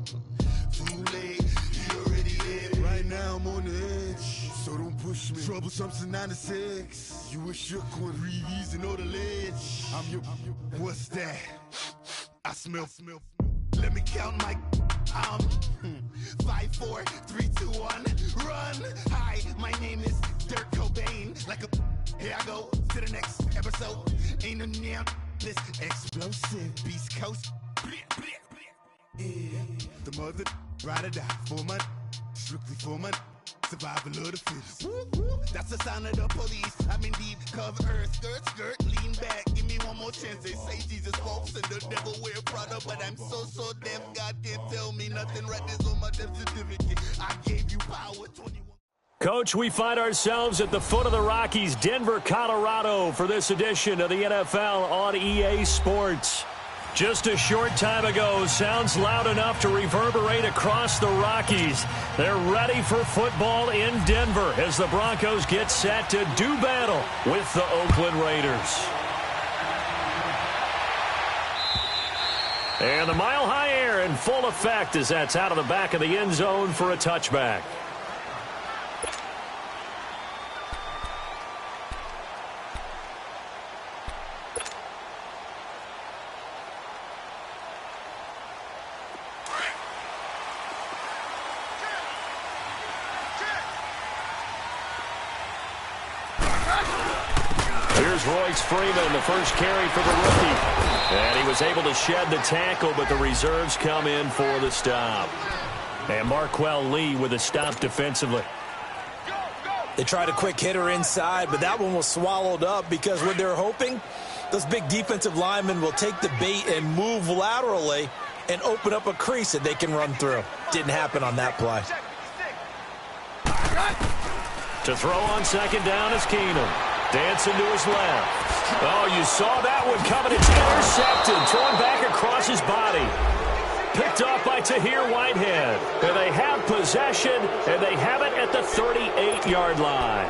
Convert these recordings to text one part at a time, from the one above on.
Too late, he already dead. Right now I'm on the edge, so don't push me. Troublesome since 96. You a shook one, breathe and know the ledge. I'm your, what's that? I smell. Let me count my 5, 4, 3, 2, 1, run. Hi, my name is Dirk Cobain. Like a, here I go to the next episode. Ain't no damn this explosive Beast Coast. Yeah, the mother ride or die for my, strictly for my. Survival of the fittest. That's the sound of the police. I'm in deep cover earth, skirt, lean back. Give me one more chance. They say Jesus walks and the devil wear Prada, but I'm so deaf. God can't tell me nothing. Right there's on my death certificate. I gave you power. 21. Coach, we find ourselves at the foot of the Rockies, Denver, Colorado, for this edition of the NFL on EA Sports. Just a short time ago, sounds loud enough to reverberate across the Rockies. They're ready for football in Denver as the Broncos get set to do battle with the Oakland Raiders. And the mile-high air in full effect as that's out of the back of the end zone for a touchback. Royce Freeman, the first carry for the rookie. And he was able to shed the tackle, but the reserves come in for the stop. And Marquell Lee with a stop defensively. They tried a quick hitter inside, but that one was swallowed up because what they're hoping, those big defensive linemen will take the bait and move laterally and open up a crease that they can run through. Didn't happen on that play. To throw on second down is Keenum. Dancing to his left. Oh, you saw that one coming. It's intercepted. Thrown back across his body. Picked off by Tahir Whitehead. And they have possession, and they have it at the 38-yard line.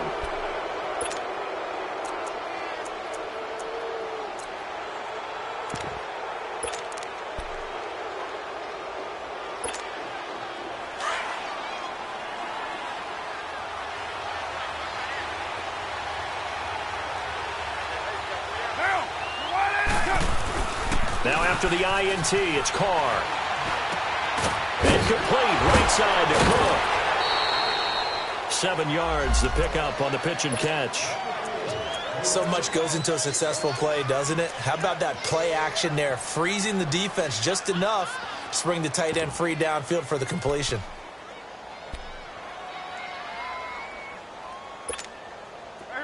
Now after the INT, it's Carr. Incomplete, right side to Cook. 7 yards, the pickup on the pitch and catch. So much goes into a successful play, doesn't it? How about that play action there, freezing the defense just enough to bring the tight end free downfield for the completion.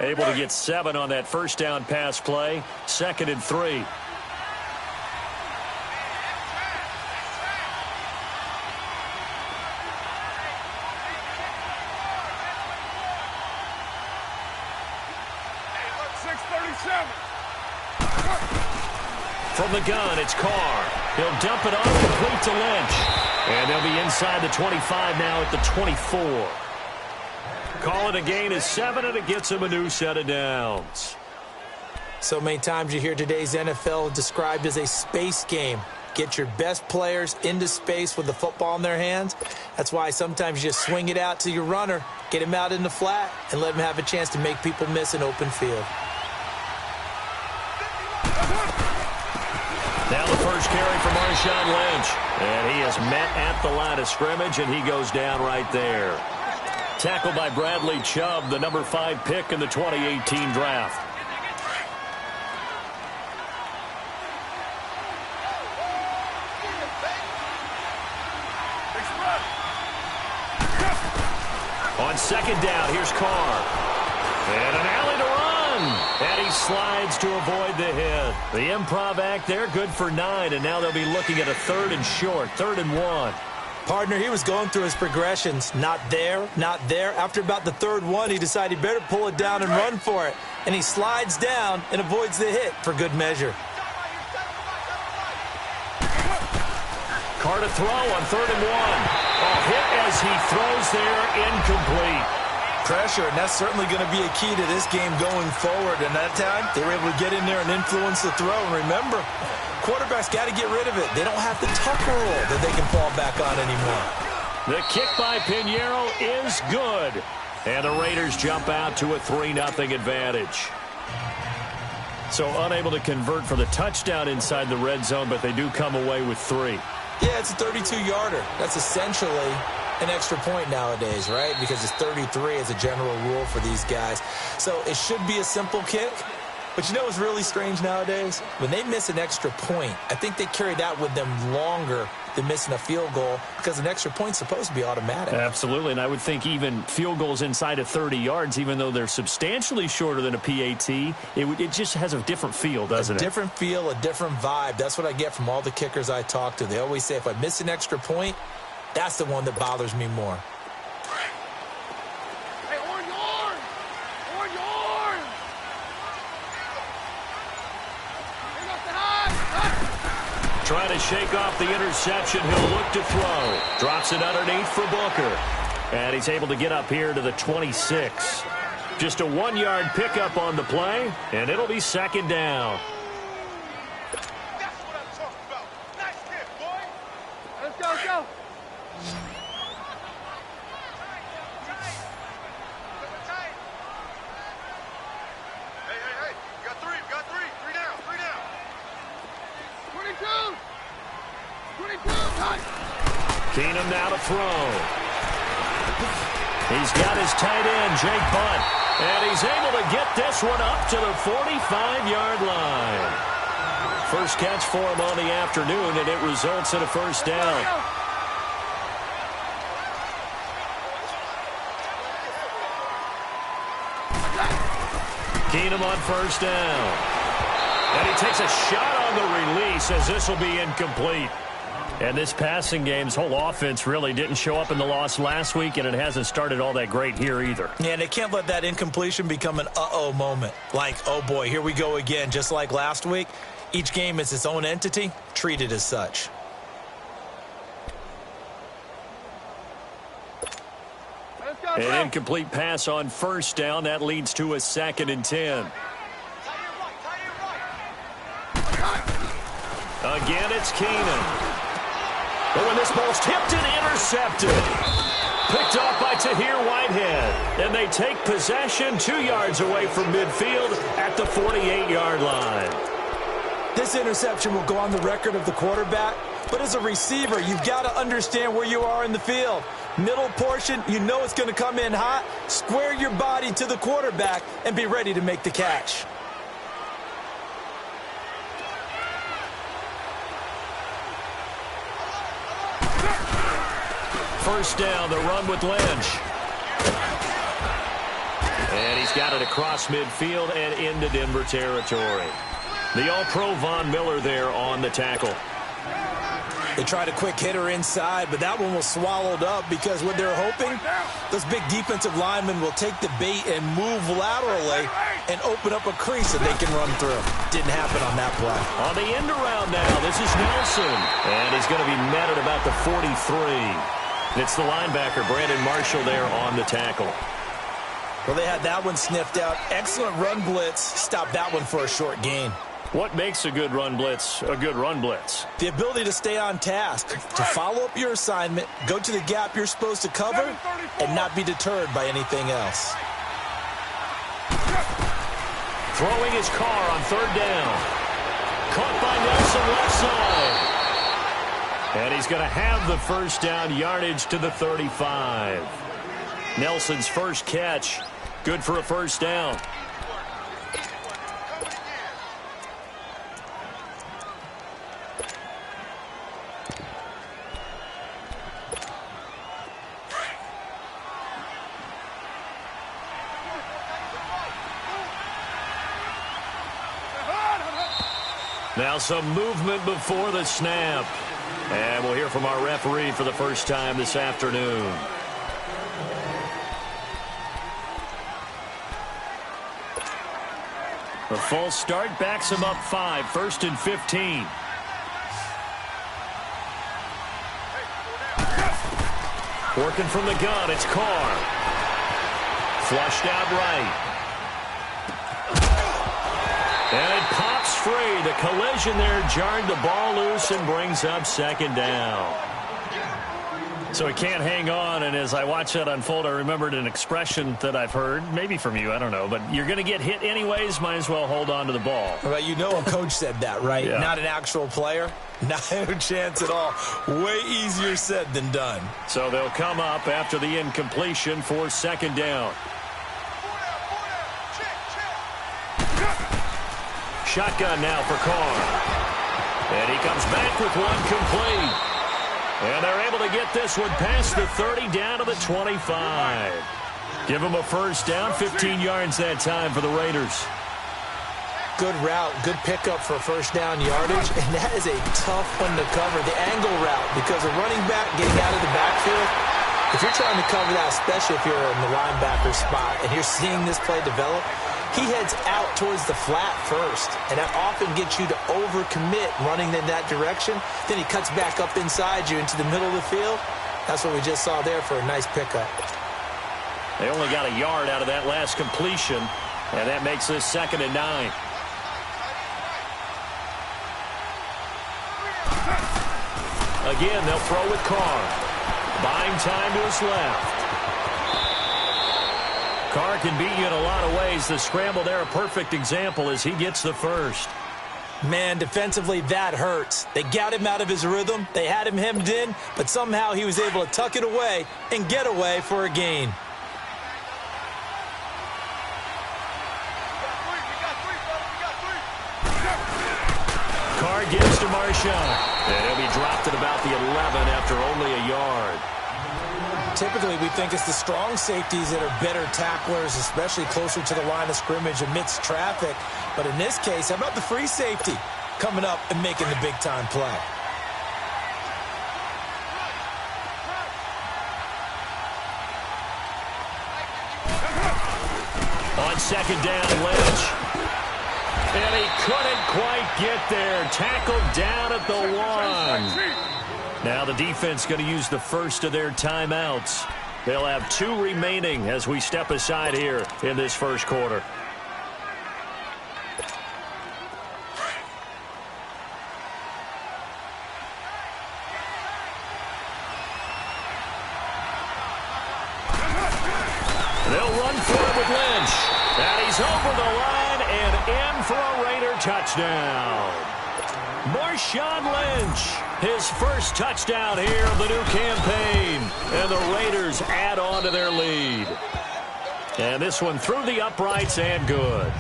Able to get 7 on that first down pass play. 2nd and 3. From the gun, it's Carr. He'll dump it off complete to Lynch. And they'll be inside the 25 now at the 24. Call it a gain of 7, and it gets him a new set of downs. So many times you hear today's NFL described as a space game. Get your best players into space with the football in their hands. That's why sometimes you just swing it out to your runner, get him out in the flat, and let him have a chance to make people miss an open field. Now the first carry for Marshawn Lynch. And he is met at the line of scrimmage, and he goes down right there. Tackled by Bradley Chubb, the number 5 pick in the 2018 draft. On second down, here's Carr. And an alley to run. And he slides to avoid the hit. The improv act there, good for 9. And now they'll be looking at a 3rd and short, 3rd and 1. Partner, he was going through his progressions. Not there, not there. After about the 3rd one, he decided he better pull it down and run for it. And he slides down and avoids the hit for good measure. Carr to throw on 3rd and 1. Oh, hit as he throws there, incomplete. Pressure, and that's certainly going to be a key to this game going forward. And that time, they were able to get in there and influence the throw. And remember, quarterbacks got to get rid of it. They don't have the Tucker rule that they can fall back on anymore. The kick by Pinheiro is good. And the Raiders jump out to a 3-0 advantage. So unable to convert for the touchdown inside the red zone, but they do come away with 3. Yeah, it's a 32-yarder. That's essentially an extra point nowadays, right? Because it's 33 as a general rule for these guys. So it should be a simple kick. But you know what's really strange nowadays? When they miss an extra point, I think they carry that with them longer than missing a field goal because an extra point's supposed to be automatic. Absolutely, and I would think even field goals inside of 30 yards, even though they're substantially shorter than a PAT, it just has a different feel, doesn't it? A different feel, a different vibe. That's what I get from all the kickers I talk to. They always say if I miss an extra point, that's the one that bothers me more. Trying to shake off the interception. He'll look to throw. Drops it underneath for Booker. And he's able to get up here to the 26. Just a 1-yard pickup on the play, and it'll be second down. That's what I'm talking about. Nice hit, boy. Let's go, go. Hey. We got three. Three down. 22, time. Keenum now to throw. He's got his tight end, Jake Butt. And he's able to get this one up to the 45-yard line. First catch for him on the afternoon, and it results in a first down. Keenum on first down. And he takes a shot on the release as this will be incomplete. And this passing game's whole offense really didn't show up in the loss last week, and it hasn't started all that great here either. Yeah, and they can't let that incompletion become an uh-oh moment. Like, oh boy, here we go again, just like last week. Each game is its own entity, treated as such. An incomplete pass on first down. That leads to a 2nd and 10. Again, it's Keenum. But when this ball's tipped and intercepted. Picked off by Tahir Whitehead. And they take possession 2 yards away from midfield at the 48-yard line. This interception will go on the record of the quarterback. But as a receiver, you've got to understand where you are in the field. Middle portion, you know it's going to come in hot. Square your body to the quarterback and be ready to make the catch. First down, the run with Lynch. And he's got it across midfield and into Denver territory. The All-Pro Von Miller there on the tackle. They tried a quick hitter inside, but that one was swallowed up because what they're hoping, those big defensive linemen will take the bait and move laterally and open up a crease that they can run through. Didn't happen on that play. On the end around now, this is Nelson. And he's going to be met at about the 43. It's the linebacker, Brandon Marshall, there on the tackle. Well, they had that one sniffed out. Excellent run blitz. Stopped that one for a short gain. What makes a good run blitz a good run blitz? The ability to stay on task, to follow up your assignment, go to the gap you're supposed to cover, and not be deterred by anything else. Throwing his car on third down. Caught by Nelson left side. And he's going to have the first down, yardage to the 35. Nelson's first catch, good for a first down. Now some movement before the snap. And we'll hear from our referee for the first time this afternoon. A false start backs him up 5, 1st and 15. Working from the gun, it's Carr. Flushed out right. And it pops free. The collision there jarred the ball loose and brings up second down. So he can't hang on, and as I watch that unfold, I remembered an expression that I've heard, maybe from you, I don't know, but you're going to get hit anyways, might as well hold on to the ball. Well, you know a coach said that, right? Yeah. Not an actual player. Not a chance at all. Way easier said than done. So they'll come up after the incompletion for second down. Shotgun now for Carr. And he comes back with one complete. And they're able to get this one past the 30 down to the 25. Give them a first down, 15 yards that time for the Raiders. Good route, good pickup for first down yardage, and that is a tough one to cover, the angle route, because a running back getting out of the backfield, if you're trying to cover that, especially if you're in the linebacker spot, and you're seeing this play develop, he heads out towards the flat first, and that often gets you to overcommit running in that direction. Then he cuts back up inside you into the middle of the field. That's what we just saw there for a nice pickup. They only got a yard out of that last completion, and that makes this 2nd and 9. Again, they'll throw with Carr. Buying time to his left. Carr can beat you in a lot of ways. The scramble there, a perfect example as he gets the first. Man, defensively, that hurts. They got him out of his rhythm. They had him hemmed in, but somehow he was able to tuck it away and get away for a gain. Carr gives to Marshawn. And he'll be dropped at about the 11 after only a yard. Typically, we think it's the strong safeties that are better tacklers, especially closer to the line of scrimmage amidst traffic. But in this case, how about the free safety coming up and making the big-time play? On second down, Lynch. And he couldn't quite get there. Tackled down at the 1. Now the defense going to use the first of their timeouts. They'll have 2 remaining as we step aside here in this first quarter. They'll run for it with Lynch. And he's over the line and in for a Raider touchdown. Marshawn Lynch, his first touchdown here of the new campaign. And the Raiders add on to their lead. And this one through the uprights and good.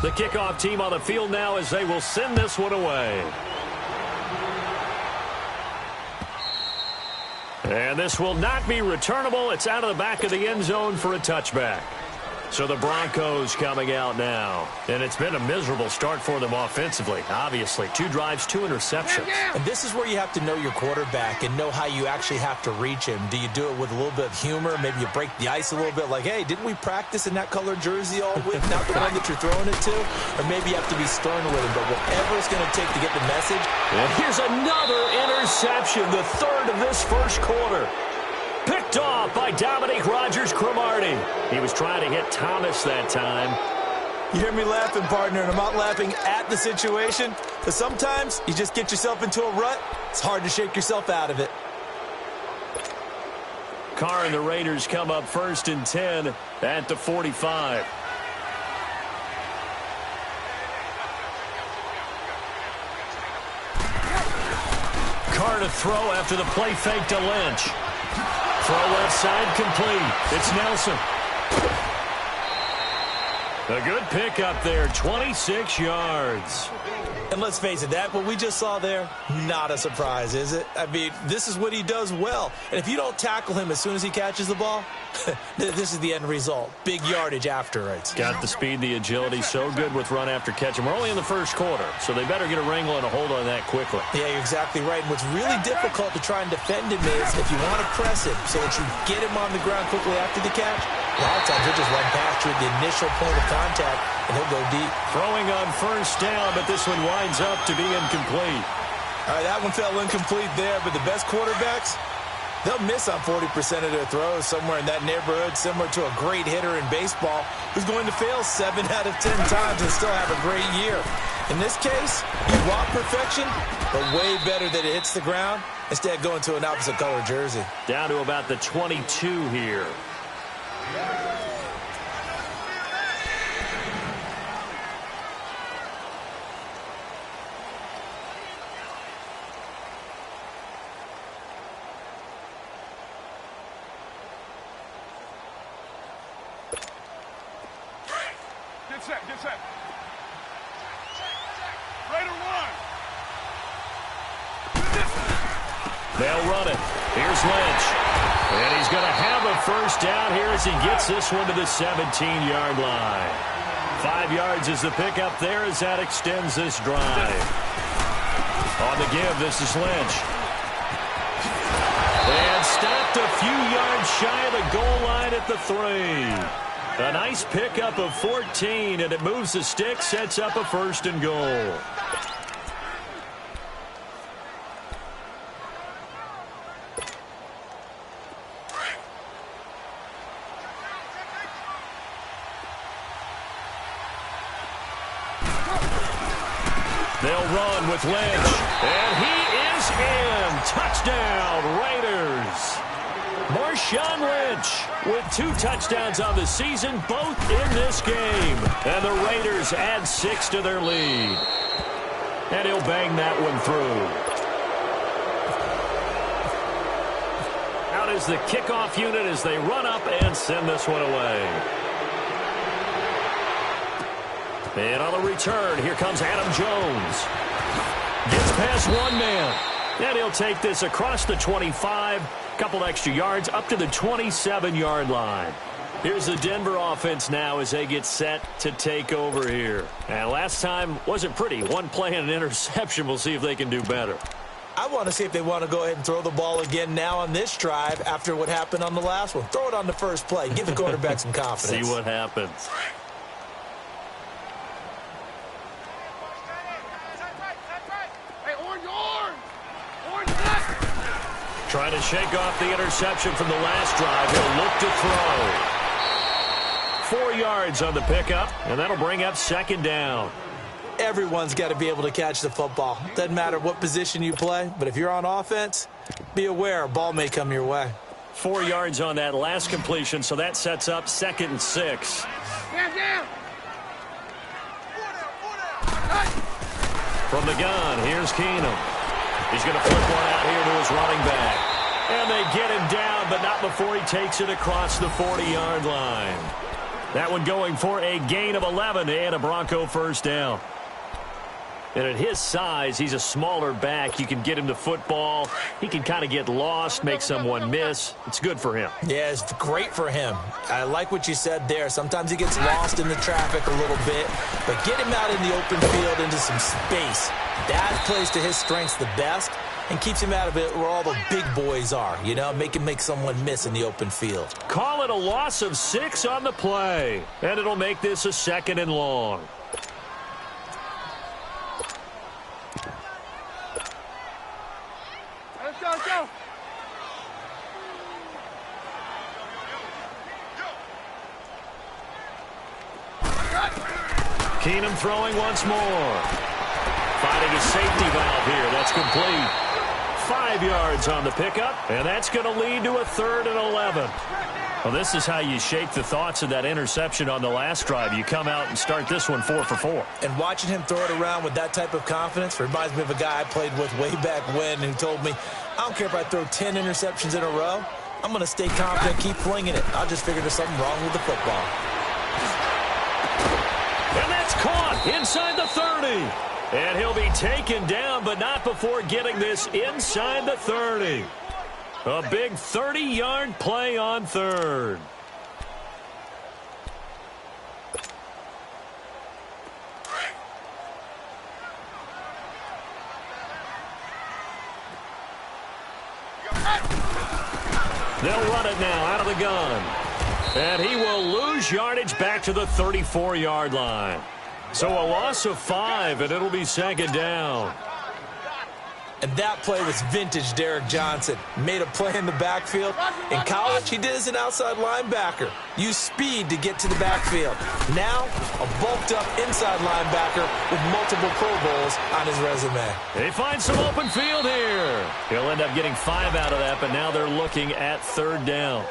The kickoff team on the field now as they will send this one away. And this will not be returnable. It's out of the back of the end zone for a touchback. So the Broncos coming out now. And it's been a miserable start for them offensively, obviously. 2 drives, 2 interceptions. And this is where you have to know your quarterback and know how you actually have to reach him. Do you do it with a little bit of humor? Maybe you break the ice a little bit like, hey, didn't we practice in that colored jersey all week? Not the one that you're throwing it to? Or maybe you have to be stern with him. But whatever it's going to take to get the message. And here's another interception, the 3rd of this first quarter. Picked off by Dominique Rodgers-Cromartie. He was trying to hit Thomas that time. You hear me laughing, partner, and I'm not laughing at the situation. But sometimes you just get yourself into a rut. It's hard to shake yourself out of it. Carr and the Raiders come up 1st and 10 at the 45. Carr to throw after the play fake to Lynch. Throw left side complete. It's Nelson. A good pickup there, 26 yards. And let's face it, that what we just saw there, not a surprise, is it? I mean, this is what he does well. And if you don't tackle him as soon as he catches the ball, this is the end result. Big yardage after it. Got the speed, the agility, so good with run after catch. And we're only in the first quarter, so they better get a wrangle and a hold on that quickly. Yeah, you're exactly right. And what's really difficult to try and defend him is if you want to press him so that you get him on the ground quickly after the catch, a lot of times he'll just run past you at the initial point of contact, and he'll go deep. Throwing on first down, but this one winds up to be incomplete. All right, that one fell incomplete there, but the best quarterbacks, They'll miss on 40% of their throws, somewhere in that neighborhood, similar to a great hitter in baseball who's going to fail 7 out of 10 times and still have a great year. In this case, you want perfection, but way better that it hits the ground instead of going to an opposite color jersey. Down to about the 22 here. Get set. Raider 1. They'll run it. Here's Lynch. And he's going to have a first down here as he gets this one to the 17-yard line. 5 yards is the pickup there as that extends this drive. On the give, this is Lynch. And stopped a few yards shy of the goal line at the 3. A nice pickup of 14, and it moves the stick, sets up a 1st and goal. They'll run with Lynch, and he is in. Touchdown, Raiders. Marshawn Lynch with 2 touchdowns on the season, both in this game. And the Raiders add 6 to their lead. And he'll bang that one through. Out is the kickoff unit as they run up and send this one away. And on the return, here comes Adam Jones. Gets past one man. And he'll take this across the 25. Couple extra yards up to the 27-yard line. Here's the Denver offense now as they get set to take over here. And last time wasn't pretty. One play and an interception. We'll see if they can do better. I want to see if they want to go ahead and throw the ball again now on this drive after what happened on the last one. Throw it on the first play. Give the quarterback some confidence. See what happens. Trying to shake off the interception from the last drive. He'll look to throw. 4 yards on the pickup, and that'll bring up 2nd down. Everyone's got to be able to catch the football. Doesn't matter what position you play, but if you're on offense, be aware a ball may come your way. 4 yards on that last completion, so that sets up 2nd and 6. Down. From the gun, here's Keenum. He's going to flip one out here to his running back. And they get him down, but not before he takes it across the 40-yard line. That one going for a gain of 11 and a Bronco 1st down. And at his size, he's a smaller back. You can get him to football. He can kind of get lost, make someone miss. It's good for him. Yeah, it's great for him. I like what you said there. Sometimes he gets lost in the traffic a little bit, but get him out in the open field into some space. That plays to his strengths the best and keeps him out of it where all the big boys are, you know, make someone miss in the open field. Call it a loss of 6 on the play, and it'll make this a 2nd and long. Let's go. Keenum throwing once more. Finding a safety valve here. That's complete. 5 yards on the pickup, and that's going to lead to a 3rd and 11. Well, this is how you shake the thoughts of that interception on the last drive. You come out and start this one 4 for 4. And watching him throw it around with that type of confidence reminds me of a guy I played with way back when who told me, I don't care if I throw 10 interceptions in a row. I'm going to stay confident, keep flinging it. I'll just figure there's something wrong with the football. And that's caught inside the 30. And he'll be taken down, but not before getting this inside the 30. A big 30-yard play on 3rd. They'll run it now out of the gun. And he will lose yardage back to the 34-yard line. So a loss of 5, and it'll be 2nd down. And that play was vintage Derek Johnson. Made a play in the backfield. In college, he did as an outside linebacker. Used speed to get to the backfield. Now, a bulked-up inside linebacker with multiple Pro Bowls on his resume. They find some open field here. He'll end up getting 5 out of that, but now they're looking at 3rd down.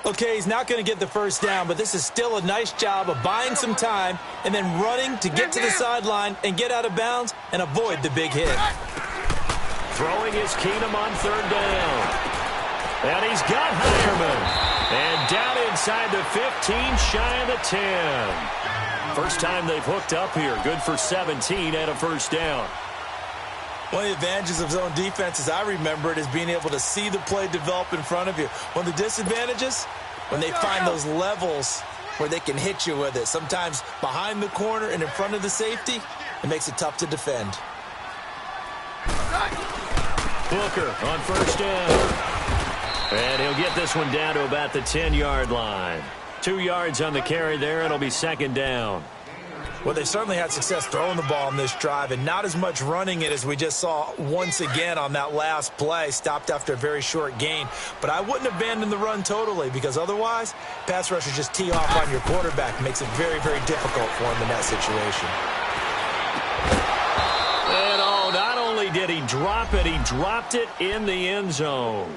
Okay, he's not going to get the first down, but this is still a nice job of buying some time and then running to get to the sideline and get out of bounds and avoid the big hit. Throwing is Keenum on 3rd down. And he's got Hireman. And down inside the 15, shy of the 10. First time they've hooked up here. Good for 17 and a first down. One of the advantages of zone defense, as I remember it, is being able to see the play develop in front of you. One of the disadvantages, when they find those levels where they can hit you with it. Sometimes behind the corner and in front of the safety, it makes it tough to defend. Booker on 1st down. And he'll get this one down to about the 10-yard line. 2 yards on the carry there. It'll be 2nd down. Well, they've certainly had success throwing the ball in this drive and not as much running it as we just saw once again on that last play, stopped after a very short gain. But I wouldn't abandon the run totally because otherwise, pass rushers just tee off on your quarterback. Makes it very, very difficult for him in that situation. And not only did he drop it, he dropped it in the end zone.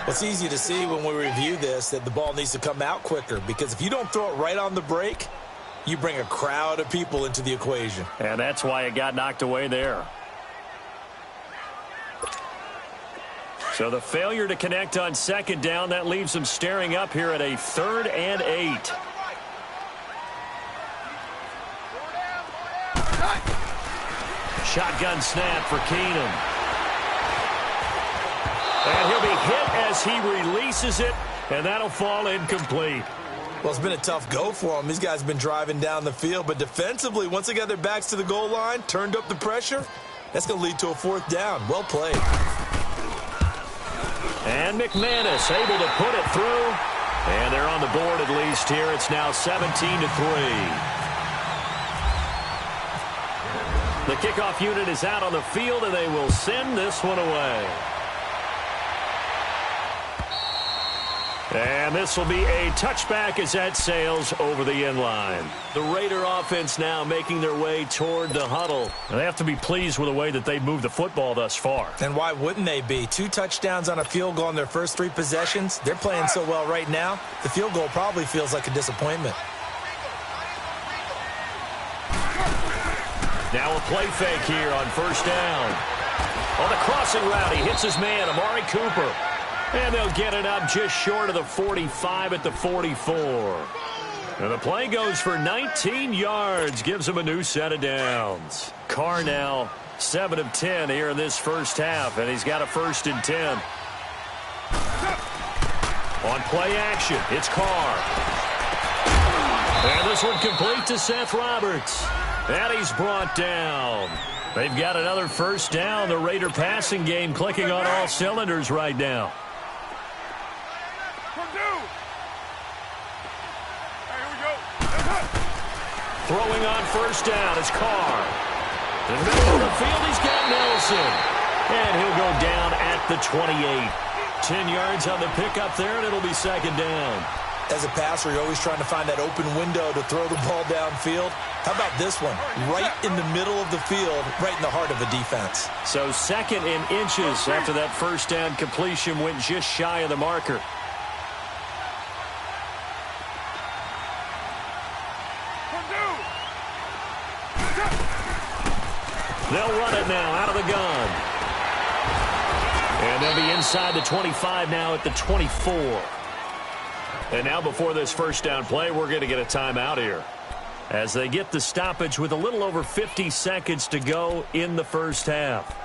Well, it's easy to see when we review this that the ball needs to come out quicker because if you don't throw it right on the break, you bring a crowd of people into the equation. And that's why it got knocked away there. So the failure to connect on 2nd down, that leaves them staring up here at a 3rd and 8. Shotgun snap for Keenum. And he'll be hit as he releases it, and that'll fall incomplete. Well, it's been a tough go for them. These guys have been driving down the field, but defensively, once they got their backs to the goal line, turned up the pressure, that's going to lead to a 4th down. Well played. And McManus able to put it through. And they're on the board at least here. It's now 17-3. The kickoff unit is out on the field, and they will send this one away. And this will be a touchback as that sails over the end line. The Raider offense now making their way toward the huddle. And they have to be pleased with the way that they've moved the football thus far. And why wouldn't they be? 2 touchdowns on a field goal in their first 3 possessions. They're playing so well right now, the field goal probably feels like a disappointment. Now a play fake here on 1st down. On the crossing route, he hits his man, Amari Cooper. And they'll get it up just short of the 45 at the 44. And the play goes for 19 yards, gives them a new set of downs. Carr now 7 of 10 here in this first half, and he's got a 1st and 10. On play action, it's Carr. And this one complete to Seth Roberts. And he's brought down. They've got another 1st down. The Raider passing game clicking on all cylinders right now. Throwing on 1st down is Carr. In the middle of the field, he's got Nelson. And he'll go down at the 28. 10 yards on the pickup there, and it'll be 2nd down. As a passer, you're always trying to find that open window to throw the ball downfield. How about this one? Right in the middle of the field, right in the heart of the defense. So 2nd in inches after that 1st down completion went just shy of the marker. They'll run it now out of the gun. And they'll be inside the 25 now at the 24. And now before this 1st down play, we're going to get a timeout here. As they get the stoppage with a little over 50 seconds to go in the first half.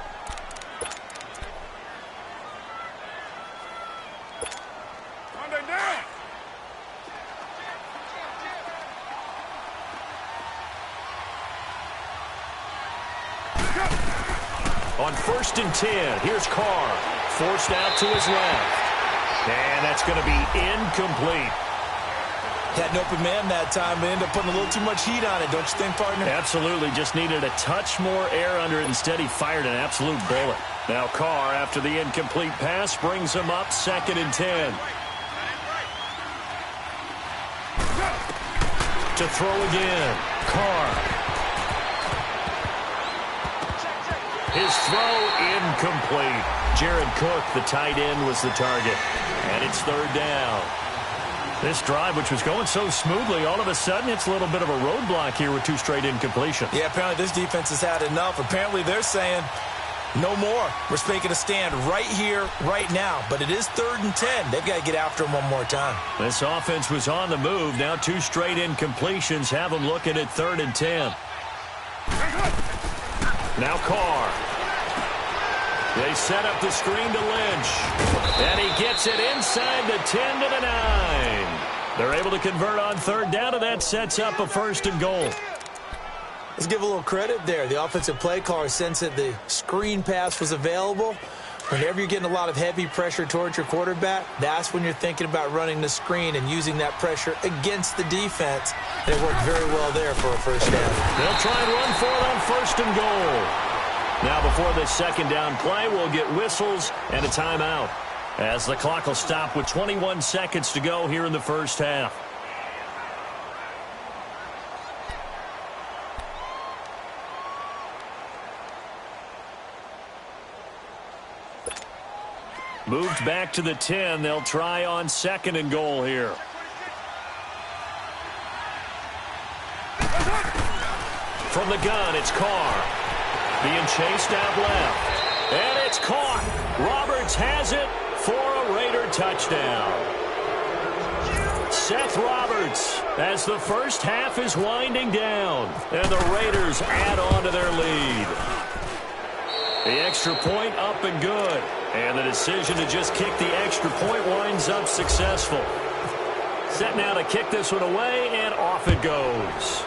On 1st and 10, here's Carr. Forced out to his left. And that's going to be incomplete. Had an open man that time, but ended up putting a little too much heat on it, don't you think, partner? Absolutely. Just needed a touch more air under it. Instead, he fired an absolute bullet. Now Carr, after the incomplete pass, brings him up 2nd and 10. To throw again. Carr. His throw incomplete. Jared Cook, the tight end, was the target. And it's 3rd down. This drive, which was going so smoothly, all of a sudden it's a little bit of a roadblock here with 2 straight incompletions. Yeah, apparently this defense has had enough. Apparently they're saying no more. We're making a stand right here, right now. But it is 3rd and 10. They've got to get after him one more time. This offense was on the move. Now 2 straight incompletions have them looking at 3rd and 10. Now Carr. They set up the screen to Lynch. And he gets it inside the 10 to the 9. They're able to convert on 3rd down, and that sets up a 1st and goal. Let's give a little credit there. The offensive play caller sensed that the screen pass was available. Whenever you're getting a lot of heavy pressure towards your quarterback, that's when you're thinking about running the screen and using that pressure against the defense. And it worked very well there for a 1st down. They'll try and run for it on 1st and goal. Now before this 2nd down play, we'll get whistles and a timeout, as the clock will stop with 21 seconds to go here in the 1st half. Moved back to the 10. They'll try on 2nd and goal here. From the gun, it's Carr. Being chased out left. And it's caught. Roberts has it for a Raider touchdown. Seth Roberts, as the 1st half is winding down. And the Raiders add on to their lead. The extra point up and good. And the decision to just kick the extra point winds up successful. Set now to kick this one away, and off it goes.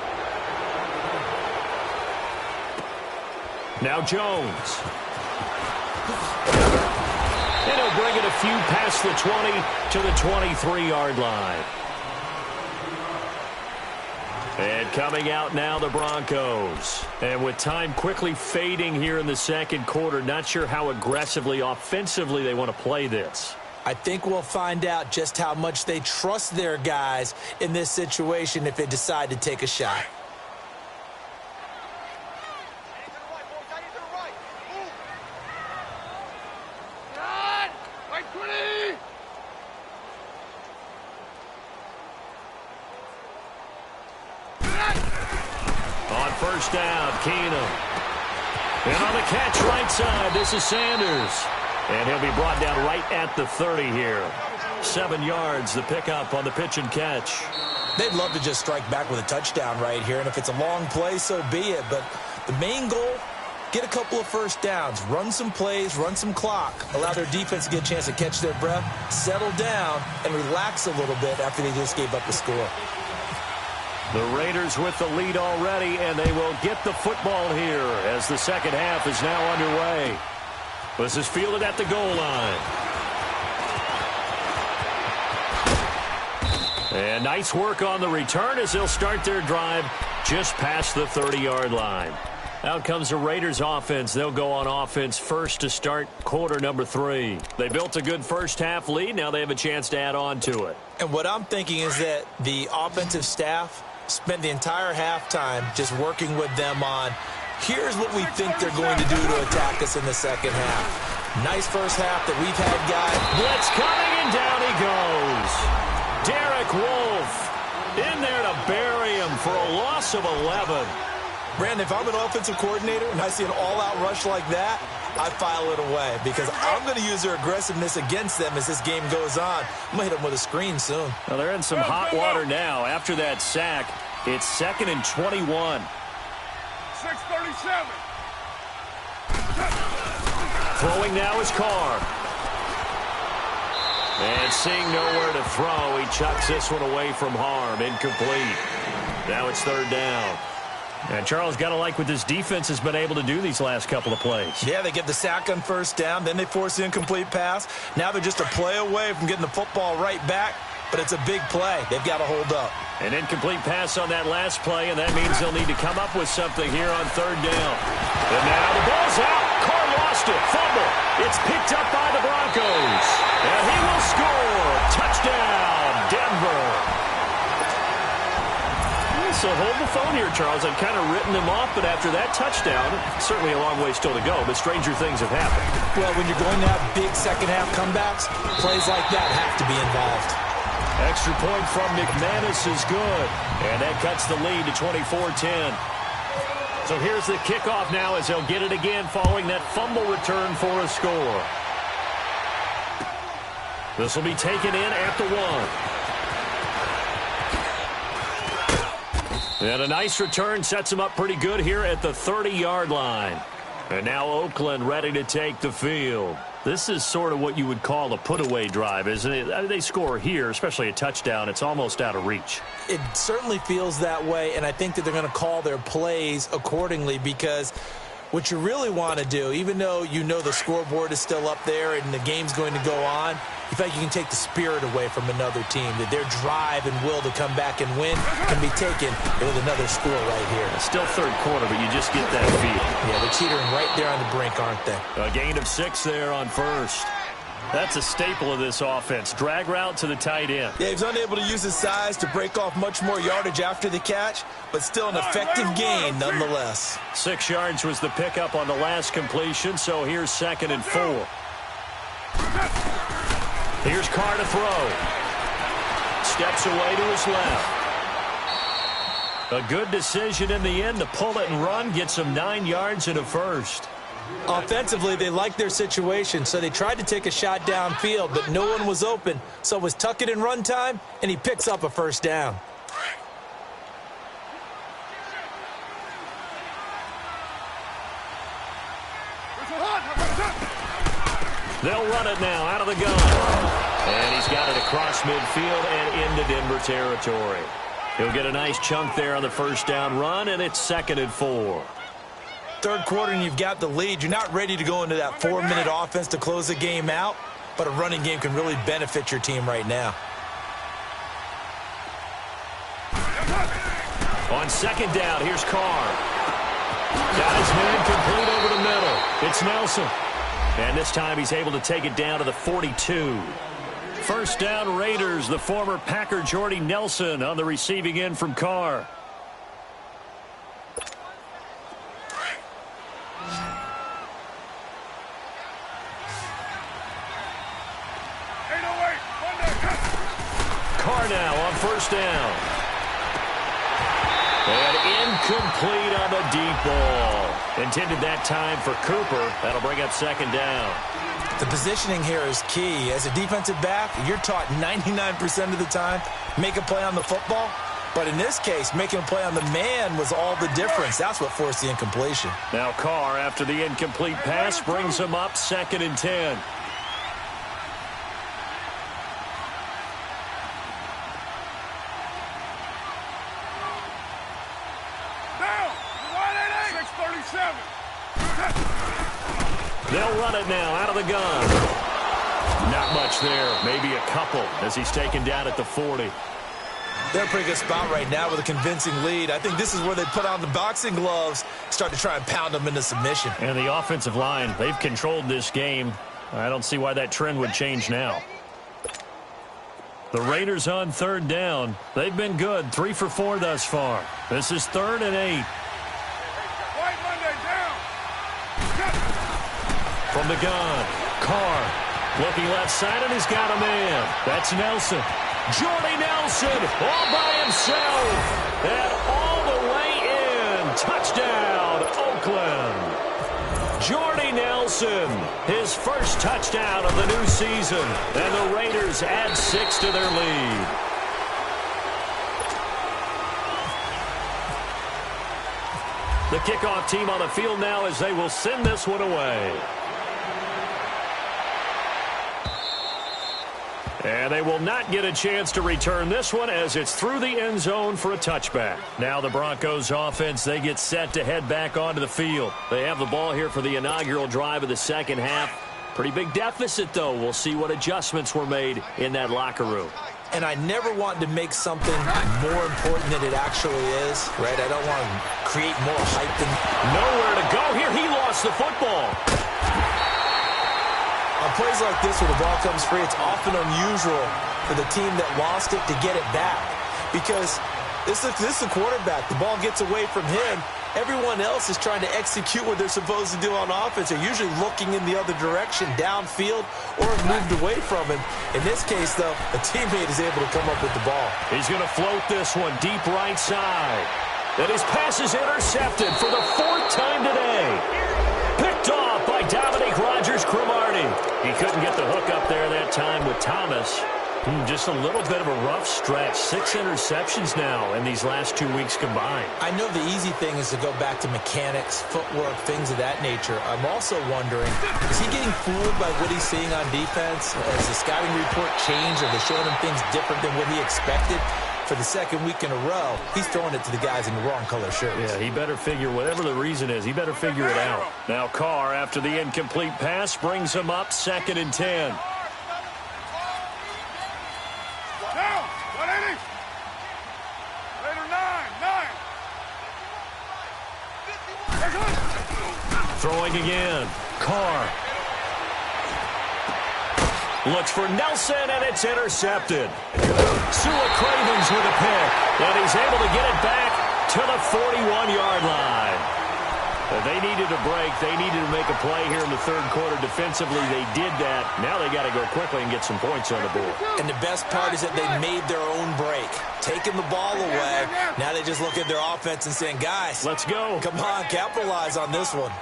Now Jones. And he'll bring it a few past the 20 to the 23-yard line. And coming out now, the Broncos. And with time quickly fading here in the 2nd quarter, not sure how aggressively, offensively they want to play this. I think we'll find out just how much they trust their guys in this situation if they decide to take a shot. On 1st down, Keenum. And on the catch right side, this is Sanders. And he'll be brought down right at the 30 here. 7 yards, the pickup on the pitch and catch. They'd love to just strike back with a touchdown right here, and if it's a long play, so be it. But the main goal, get a couple of 1st downs, run some plays, run some clock, allow their defense to get a chance to catch their breath, settle down, and relax a little bit after they just gave up the score. The Raiders with the lead already, and they will get the football here as the 2nd half is now underway. This is fielded at the goal line. And nice work on the return as they'll start their drive just past the 30-yard line. Out comes the Raiders offense. They'll go on offense first to start quarter number 3. They built a good 1st half lead. Now they have a chance to add on to it. And what I'm thinking is that the offensive staff spent the entire halftime just working with them on, here's what we think they're going to do to attack us in the 2nd half. Nice 1st half that we've had, guys. Blitz coming, and down he goes. Derek Wolfe in there to bury him for a loss of 11. Brandon, if I'm an offensive coordinator and I see an all-out rush like that, I file it away because I'm going to use their aggressiveness against them as this game goes on. I'm going to hit them with a screen soon. Well, they're in some hot water now. After that sack, it's 2nd and 21. 6:37. Throwing now is Carr. And seeing nowhere to throw, he chucks this one away from harm. Incomplete. Now it's 3rd down. And Charles, got to like what this defense has been able to do these last couple of plays. Yeah, they get the sack on 1st down, then they force the incomplete pass. Now they're just a play away from getting the football right back but it's a big play. They've got to hold up. An incomplete pass on that last play, and that means they'll need to come up with something here on third down. And now the ball's out. Carr lost it. Fumble. It's picked up by the Broncos. And he will score. Touchdown, Denver. So hold the phone here, Charles. I've kind of written them off, but after that touchdown, certainly a long way still to go, but stranger things have happened. Well, when you're going to have big second-half comebacks, plays like that have to be involved. Extra point from McManus is good, and that cuts the lead to 24-10. So here's the kickoff now as they'll get it again following that fumble return for a score. This will be taken in at the 1. And a nice return sets him up pretty good here at the 30-yard line. And now Oakland ready to take the field. This is sort of what you would call a put-away drive, isn't it? I mean, they score here, especially a touchdown. It's almost out of reach. It certainly feels that way, and I think that they're going to call their plays accordingly because what you really want to do, even though you know the scoreboard is still up there and the game's going to go on, you feel like you can take the spirit away from another team, that their drive and will to come back and win can be taken with another score right here. It's still third quarter, but you just get that feel. Yeah, they're teetering right there on the brink, aren't they? A gain of 6 there on first. That's a staple of this offense. Drag route to the tight end. Yeah, he's unable to use his size to break off much more yardage after the catch, but still an effective gain nonetheless. 6 yards was the pickup on the last completion, so here's 2nd and 4. Here's Carr to throw. Steps away to his left. A good decision in the end to pull it and run, gets him 9 yards and a first. Offensively, they liked their situation, so they tried to take a shot downfield, but no one was open. So it was tuck it in run time, and he picks up a first down. They'll run it now out of the gun. And he's got it across midfield and into Denver territory. He'll get a nice chunk there on the first down run, and it's 2nd and 4. Third quarter and you've got the lead. You're not ready to go into that 4-minute offense to close the game out, but a running game can really benefit your team right now. On 2nd down, here's Carr. Got his man complete over the middle. It's Nelson. And this time he's able to take it down to the 42. First down Raiders, the former Packer Jordy Nelson on the receiving end from Carr. Carr now on first down. And incomplete on the deep ball. Intended that time for Cooper. That'll bring up 2nd down. The positioning here is key. As a defensive back, you're taught 99% of the time, make a play on the football. But in this case, making a play on the man was all the difference. That's what forced the incompletion. Now Carr, after the incomplete pass, brings him up 2nd and 10. They'll run it now out of the gun. Not much there. Maybe a couple as he's taken down at the 40. They're in a pretty good spot right now with a convincing lead. I think this is where they put on the boxing gloves, start to try and pound them into submission. And the offensive line, they've controlled this game. I don't see why that trend would change now. The Raiders on 3rd down. They've been good, 3 for 4 thus far. This is 3rd and 8. From the gun, Carr looking left side, and he's got a man. That's Nelson. Jordy Nelson all by himself. And all the way in. Touchdown, Oakland. Jordy Nelson, his first touchdown of the new season. And the Raiders add 6 to their lead. The kickoff team on the field now as they will send this one away. And they will not get a chance to return this one as it's through the end zone for a touchback. Now the Broncos offense, they get set to head back onto the field. They have the ball here for the inaugural drive of the second half. Pretty big deficit, though. We'll see what adjustments were made in that locker room. and I never want to make something more important than it actually is, right? I don't want to create more hype than... Nowhere to go here. He lost the football. On plays like this where the ball comes free, it's often unusual for the team that lost it to get it back because this is the quarterback. The ball gets away from him. Everyone else is trying to execute what they're supposed to do on offense. They're usually looking in the other direction, downfield, or have moved away from him. In this case, though, a teammate is able to come up with the ball. He's going to float this one deep right side. And his pass is intercepted for the 4th time today. Picked off by Dominique Rodgers-Cromartie. He couldn't get the hook up there that time with Thomas. Just a little bit of a rough stretch. 6 interceptions now in these last 2 weeks combined. I know the easy thing is to go back to mechanics, footwork, things of that nature. I'm also wondering, is he getting fooled by what he's seeing on defense? Has the scouting report changed? Are they showing him things different than what he expected? For the 2nd week in a row, he's throwing it to the guys in the wrong color shirts. Yeah, he better figure, whatever the reason is, he better figure it out. Now Carr, after the incomplete pass, brings him up 2nd and 10. Throwing again. Carr. Looks for Nelson, and it's intercepted. Sua Cravens with a pick, and he's able to get it back to the 41-yard line. They needed a break. They needed to make a play here in the 3rd quarter. Defensively, they did that. Now they got to go quickly and get some points on the board. And the best part is that they made their own break. Taking the ball away. Now they just look at their offense and saying, guys, let's go. Come on, capitalize on this one.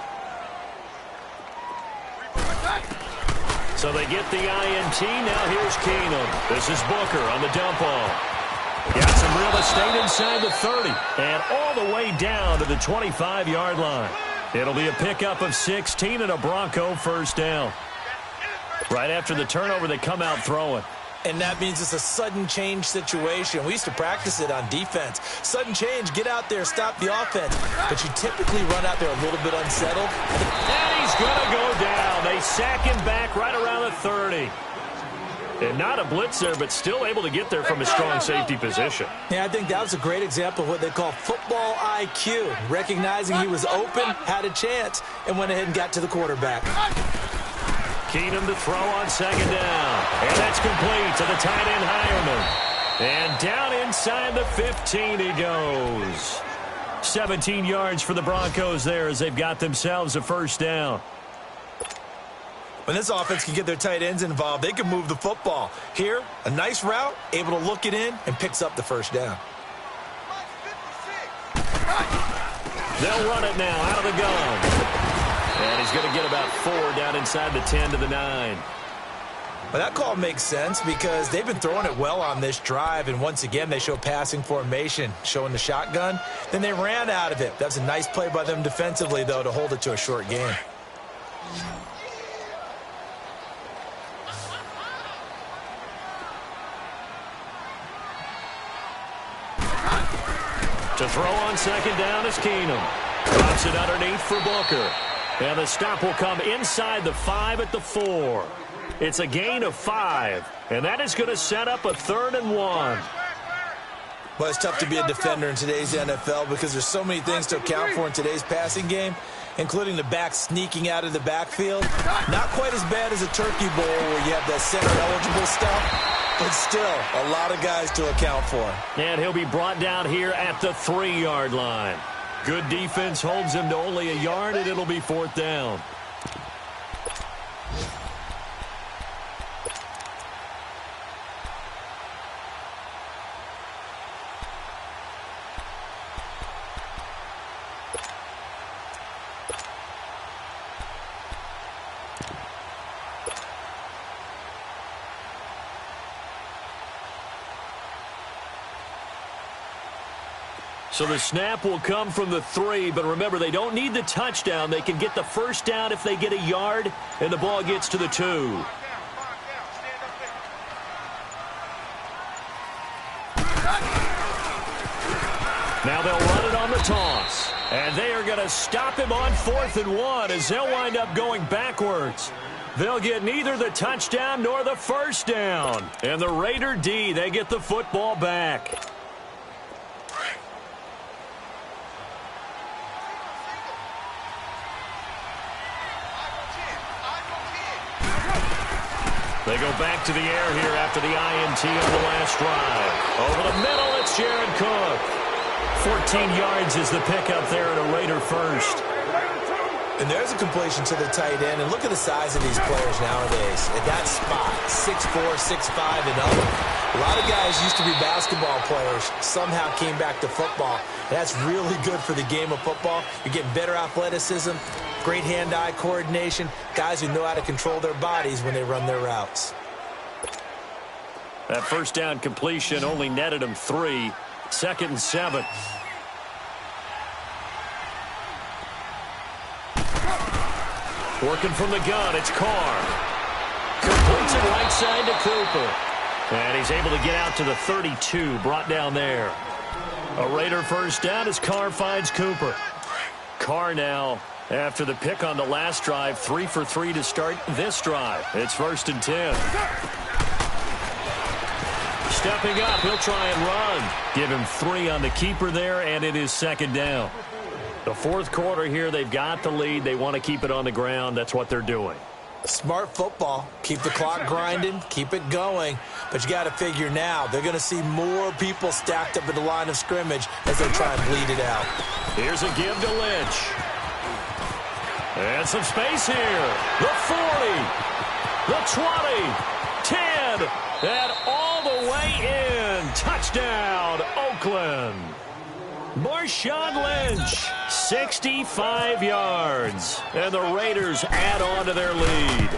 So they get the INT. Now here's Keenum. This is Booker on the dump off. Got some real estate inside the 30 and all the way down to the 25-yard line. It'll be a pickup of 16 and a Bronco 1st down. Right after the turnover, they come out throwing. And that means it's a sudden change situation. We used to practice it on defense. Sudden change, get out there, stop the offense. But you typically run out there a little bit unsettled. And he's going to go down. They sack him back right around the 30. And not a blitz there, but still able to get there from a strong safety position. Yeah, I think that was a great example of what they call football IQ. Recognizing he was open, had a chance, and went ahead and got to the quarterback. Keenum to throw on 2nd down. And that's complete to the tight end Hireman. And down inside the 15 he goes. 17 yards for the Broncos there as they've got themselves a 1st down. When this offense can get their tight ends involved, they can move the football. Here, a nice route, able to look it in, and picks up the 1st down. They'll run it now out of the gun. And he's going to get about 4 down inside the 10 to the 9. Well, that call makes sense because they've been throwing it well on this drive, and once again, they show passing formation, showing the shotgun. Then they ran out of it. That's a nice play by them defensively, though, to hold it to a short game. To throw on 2nd down is Keenum. Drops it underneath for Booker. And the stop will come inside the 5 at the 4. It's a gain of 5. And that is going to set up a 3rd and 1. Well, it's tough to be a defender in today's NFL because there's so many things to account for in today's passing game, including the back sneaking out of the backfield. Not quite as bad as a turkey bowl where you have that center-eligible stuff. But still, a lot of guys to account for. And he'll be brought down here at the 3-yard line. Good defense holds him to only a yard, and it'll be 4th down. So the snap will come from the 3, but remember, they don't need the touchdown. They can get the 1st down if they get a yard, and the ball gets to the 2. Now they'll run it on the toss. And they are going to stop him on 4th and 1 as they'll wind up going backwards. They'll get neither the touchdown nor the first down. And the Raider D, they get the football back. They go back to the air here after the INT on the last drive. Over the middle, it's Jared Cook. 14 yards is the pickup there at a Raider first. And there's a completion to the tight end. And look at the size of these players nowadays. At that spot, 6'4", 6'5", and up. A lot of guys used to be basketball players, somehow came back to football. And that's really good for the game of football. You're getting better athleticism, great hand-eye coordination, guys who know how to control their bodies when they run their routes. That first down completion only netted him 3. 2nd and 7. Working from the gun, it's Carr. Completes it right side to Cooper. And he's able to get out to the 32, brought down there. A Raider first down as Carr finds Cooper. Carr now, after the pick on the last drive, 3 for 3 to start this drive. It's 1st and 10. Stepping up, he'll try and run. Give him 3 on the keeper there, and it is 2nd down. The 4th quarter here, they've got the lead. They want to keep it on the ground. That's what they're doing. Smart football. Keep the clock grinding. Keep it going. But you got to figure now, they're going to see more people stacked up at the line of scrimmage as they try and bleed it out. Here's a give to Lynch. And some space here. The 40. The 20. 10. And all the way in. Touchdown, Oakland. Marshawn Lynch, 65 yards. And the Raiders add on to their lead.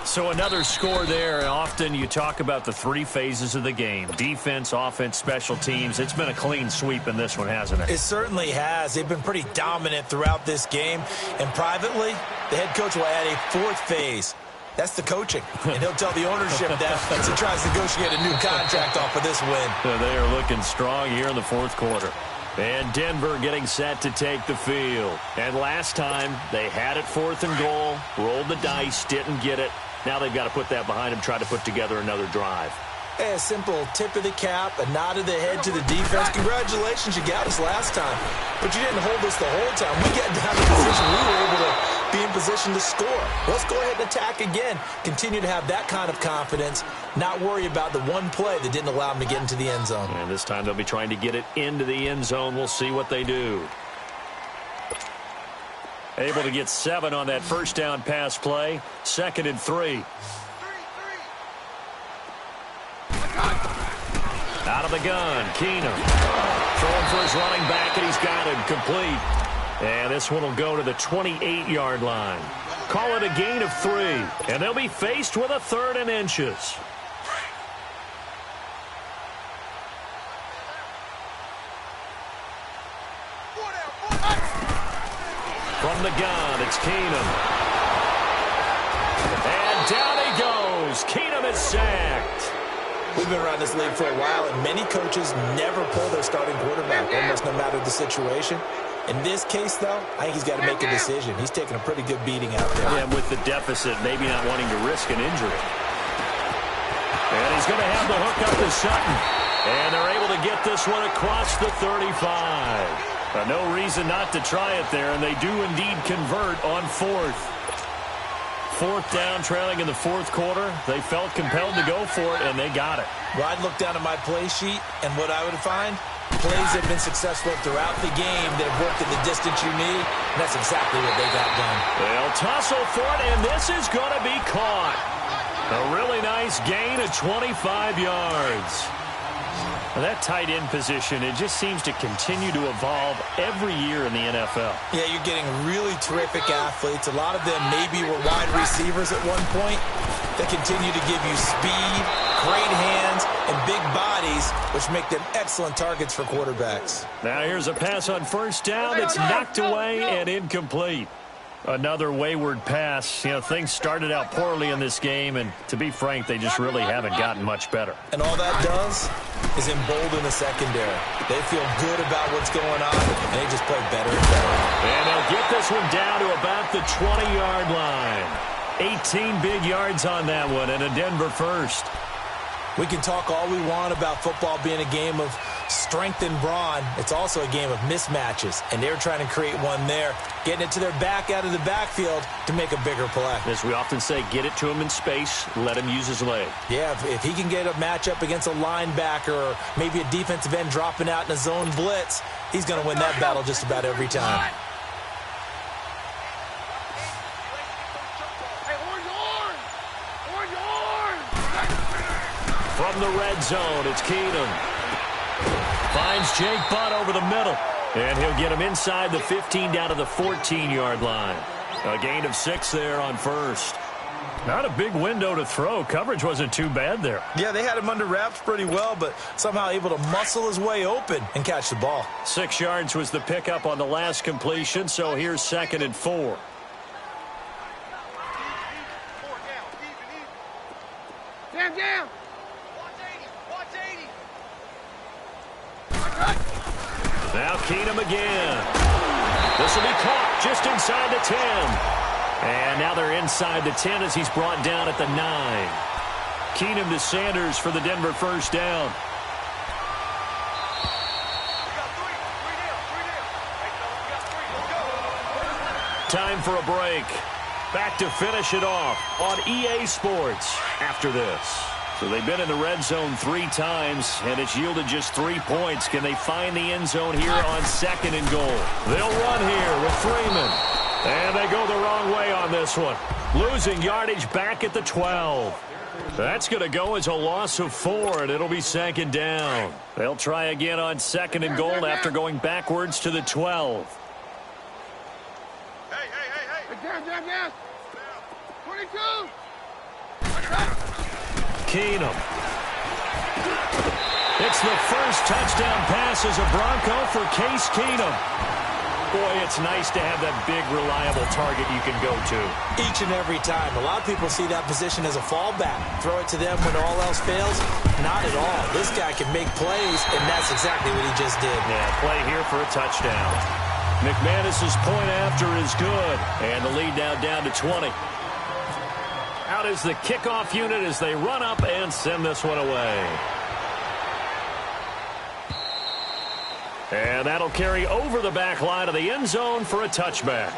So another score there. Often you talk about the 3 phases of the game. Defense, offense, special teams. It's been a clean sweep in this one, hasn't it? It certainly has. They've been pretty dominant throughout this game. And privately, the head coach will add a 4th phase. That's the coaching. And he'll tell the ownership that as he tries to negotiate a new contract off of this win. They are looking strong here in the 4th quarter. And Denver getting set to take the field. And last time, they had it 4th and goal, rolled the dice, didn't get it. Now they've got to put that behind them, try to put together another drive. Hey, a simple tip of the cap, a nod of the head to the defense. Congratulations, you got us last time. But you didn't hold us the whole time. We got down to the position we were able to be in position to score. Let's go ahead and attack again. Continue to have that kind of confidence, not worry about the one play that didn't allow them to get into the end zone. And this time they'll be trying to get it into the end zone. We'll see what they do. Able to get 7 on that first down pass play. 2nd and 3. Out of the gun, Keenum. Throwing for his running back, and he's got him complete. And this one will go to the 28-yard line. Call it a gain of 3, and they'll be faced with a 3rd and inches. From the gun, it's Keenum. And down he goes. Keenum is sacked. We've been around this league for a while, and many coaches never pull their starting quarterback, almost no matter the situation. In this case, though, I think he's got to make a decision. He's taking a pretty good beating out there. Yeah, with the deficit, maybe not wanting to risk an injury. And he's going to have the hook up to Sutton. And they're able to get this one across the 35. No reason not to try it there, and they do indeed convert on 4th. 4th down, trailing in the 4th quarter. They felt compelled to go for it, and they got it. Well, I'd look down at my play sheet, and what I would find, plays have been successful throughout the game that have worked in the distance you need, and that's exactly what they got done. They'll tussle for it, and this is going to be caught. A really nice gain of 25 yards. Well, that tight end position, it just seems to continue to evolve every year in the NFL. Yeah, you're getting really terrific athletes. A lot of them maybe were wide receivers at one point. They continue to give you speed, great hands, and big bodies, which make them excellent targets for quarterbacks. Now here's a pass on 1st down. It's knocked away and incomplete. Another wayward pass. You know, things started out poorly in this game, and to be frank, they just really haven't gotten much better. And all that does is embolden the secondary. They feel good about what's going on, and they just play better and better. And they'll get this one down to about the 20-yard line. 18 big yards on that one and a Denver first. We can talk all we want about football being a game of strength and brawn. It's also a game of mismatches, and they're trying to create one there, getting it to their back out of the backfield to make a bigger play. As we often say, get it to him in space, let him use his leg. Yeah, if he can get a matchup against a linebacker or maybe a defensive end dropping out in a zone blitz, he's going to win that battle just about every time. From the red zone, it's Keenum. Finds Jake Butt over the middle. And he'll get him inside the 15 down to the 14-yard line. A gain of 6 there on first. Not a big window to throw. Coverage wasn't too bad there. Yeah, they had him under wraps pretty well, but somehow able to muscle his way open and catch the ball. 6 yards was the pickup on the last completion, so here's 2nd and 4. Down. Now Keenum again. This will be caught just inside the 10. And now they're inside the 10 as he's brought down at the 9. Keenum to Sanders for the Denver first down. Time for a break. Back to finish it off on EA Sports after this. So they've been in the red zone 3 times, and it's yielded just 3 points. Can they find the end zone here on 2nd and goal? They'll run here with Freeman. And they go the wrong way on this one. Losing yardage back at the 12. That's going to go as a loss of 4, and it'll be 2nd down. They'll try again on 2nd and goal after going backwards to the 12. Down. 22. Keenum. It's the first touchdown pass as a Bronco for Case Keenum. Boy, it's nice to have that big, reliable target you can go to. Each and every time. A lot of people see that position as a fallback. Throw it to them when all else fails. Not at all. This guy can make plays, and that's exactly what he just did. Yeah, play here for a touchdown. McManus's point after is good, and the lead now down to 20. Out is the kickoff unit as they run up and send this one away. And that'll carry over the back line of the end zone for a touchback.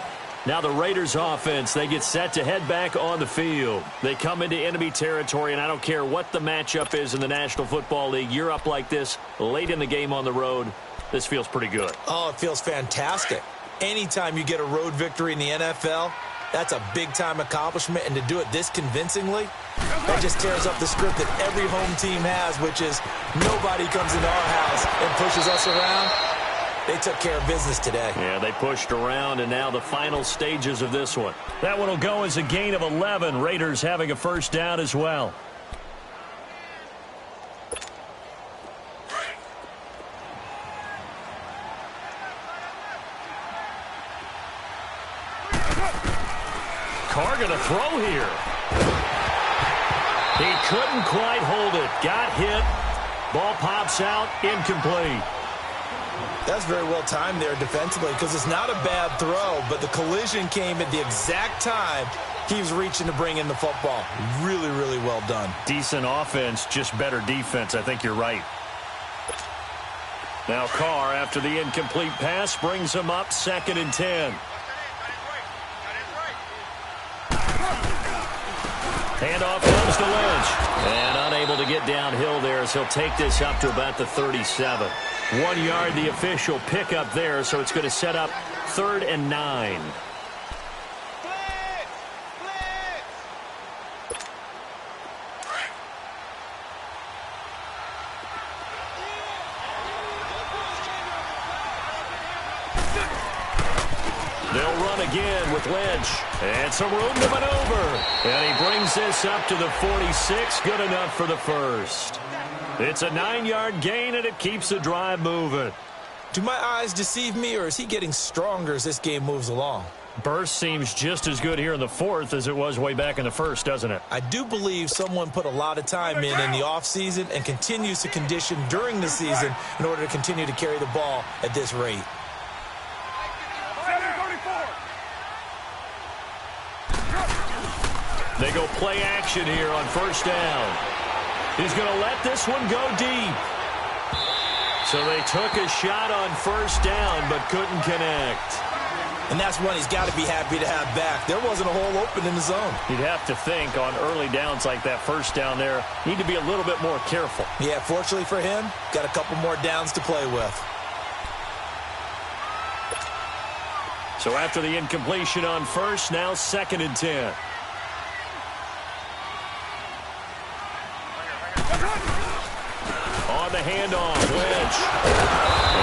Now the Raiders offense, they get set to head back on the field. They come into enemy territory, and I don't care what the matchup is in the National Football League. You're up like this late in the game on the road. This feels pretty good. Oh, it feels fantastic. Anytime you get a road victory in the NFL, that's a big-time accomplishment, and to do it this convincingly, that just tears up the script that every home team has, which is nobody comes into our house and pushes us around. They took care of business today. Yeah, they pushed around, and now the final stages of this one. That one will go as a gain of 11. Raiders having a first down as well. Carr going to throw here. He couldn't quite hold it. Got hit. Ball pops out. Incomplete. That's very well timed there defensively because it's not a bad throw, but the collision came at the exact time he was reaching to bring in the football. Really, really well done. Decent offense, just better defense. I think you're right. Now Carr, after the incomplete pass, brings him up 2nd and 10. Handoff comes to Lynch. And unable to get downhill there as he'll take this up to about the 37. 1 yard, the official pickup there, so it's going to set up 3rd and 9. They'll run again with Lynch. And some room to maneuver. And he brings this up to the 46. Good enough for the first. It's a 9-yard gain, and it keeps the drive moving. Do my eyes deceive me, or is he getting stronger as this game moves along? Burst seems just as good here in the 4th as it was way back in the 1st, doesn't it? I do believe someone put a lot of time in the offseason and continues to condition during the season in order to continue to carry the ball at this rate. They go play action here on first down. He's going to let this one go deep. So they took a shot on first down but couldn't connect. And that's one he's got to be happy to have back. There wasn't a hole open in the zone. You'd have to think on early downs like that first down there, need to be a little bit more careful. Yeah, fortunately for him, got a couple more downs to play with. So after the incompletion on first, now 2nd and 10. On the handoff, Lynch.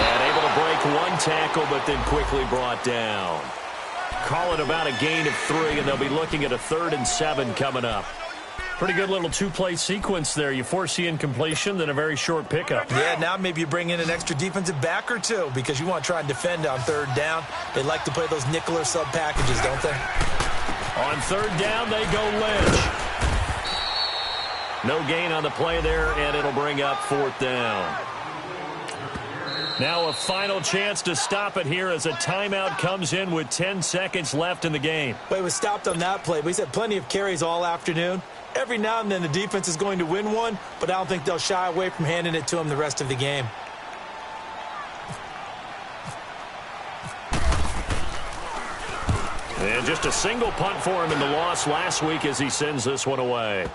And able to break one tackle, but then quickly brought down. Call it about a gain of 3, and they'll be looking at a 3rd and 7 coming up. Pretty good little two-play sequence there. You force the incompletion, then a very short pickup. Yeah, now maybe you bring in an extra defensive back or two because you want to try and defend on 3rd down. They like to play those nickel or sub packages, don't they? On 3rd down, they go Lynch. No gain on the play there, and it'll bring up 4th down. Now a final chance to stop it here as a timeout comes in with 10 seconds left in the game. Well, he was stopped on that play, but he's had plenty of carries all afternoon. Every now and then the defense is going to win one, but I don't think they'll shy away from handing it to him the rest of the game. And just a single punt for him in the loss last week as he sends this one away.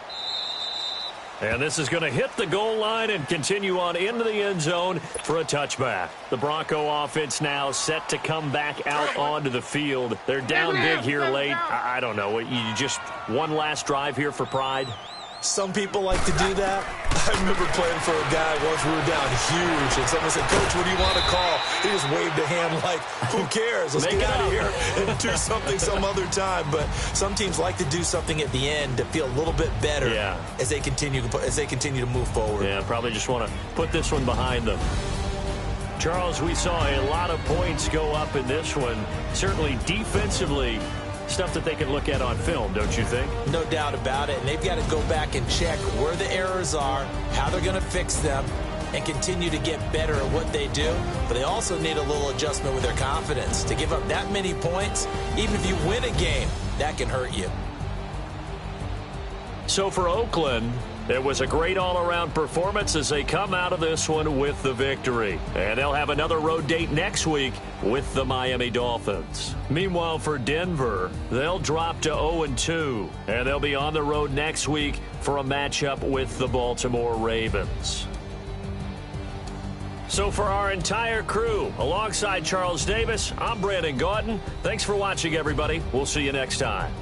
And this is going to hit the goal line and continue on into the end zone for a touchback. The Bronco offense now set to come back out onto the field. They're down big here late. I don't know. You just one last drive here for pride? Some people like to do that. I remember playing for a guy once we were down huge, and someone said, "Coach, what do you want to call?" He just waved a hand like, who cares? Let's get out of here and do something some other time. But some teams like to do something at the end to feel a little bit better as they continue to move forward. Yeah, probably just want to put this one behind them. Charles, we saw a lot of points go up in this one. Certainly defensively, stuff that they can look at on film, don't you think? No doubt about it. And they've got to go back and check where the errors are, how they're going to fix them, and continue to get better at what they do. But they also need a little adjustment with their confidence. To give up that many points, even if you win a game, that can hurt you. So for Oakland, it was a great all-around performance as they come out of this one with the victory. And they'll have another road date next week with the Miami Dolphins. Meanwhile, for Denver, they'll drop to 0-2, and they'll be on the road next week for a matchup with the Baltimore Ravens. So for our entire crew, alongside Charles Davis, I'm Brandon Gaudin. Thanks for watching, everybody. We'll see you next time.